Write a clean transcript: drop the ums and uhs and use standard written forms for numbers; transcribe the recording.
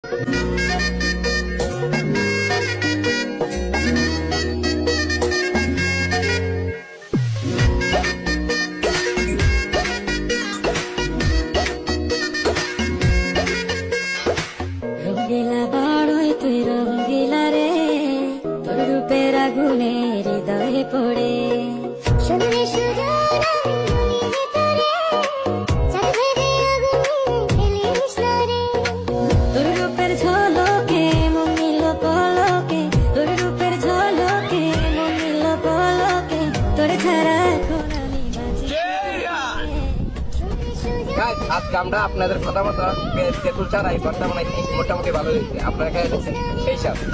রঙ্গিলা বাড়ই তুই রঙ্গিলা রে, তোর রূপের আগুনে হৃদয়ে পড়ে শুনলে সুজন আমি ভিতরে চাঁদে আগুনে খেলিস না রে। তোর রূপের ঝলকে মমিল পলকে, তোর রূপের ঝলকে মমিল পলকে, তোর ছাড়া এখন আমি বাঁচি। শুনলে সুজন আজকে আমরা আপনাদের কথা মতো তেঁতুল ছাড়াই ভর্তা বানাইছি, মোটামুটি ভালো হয়েছে। আপনারা খেয়ে দেখছেন সেই সাথে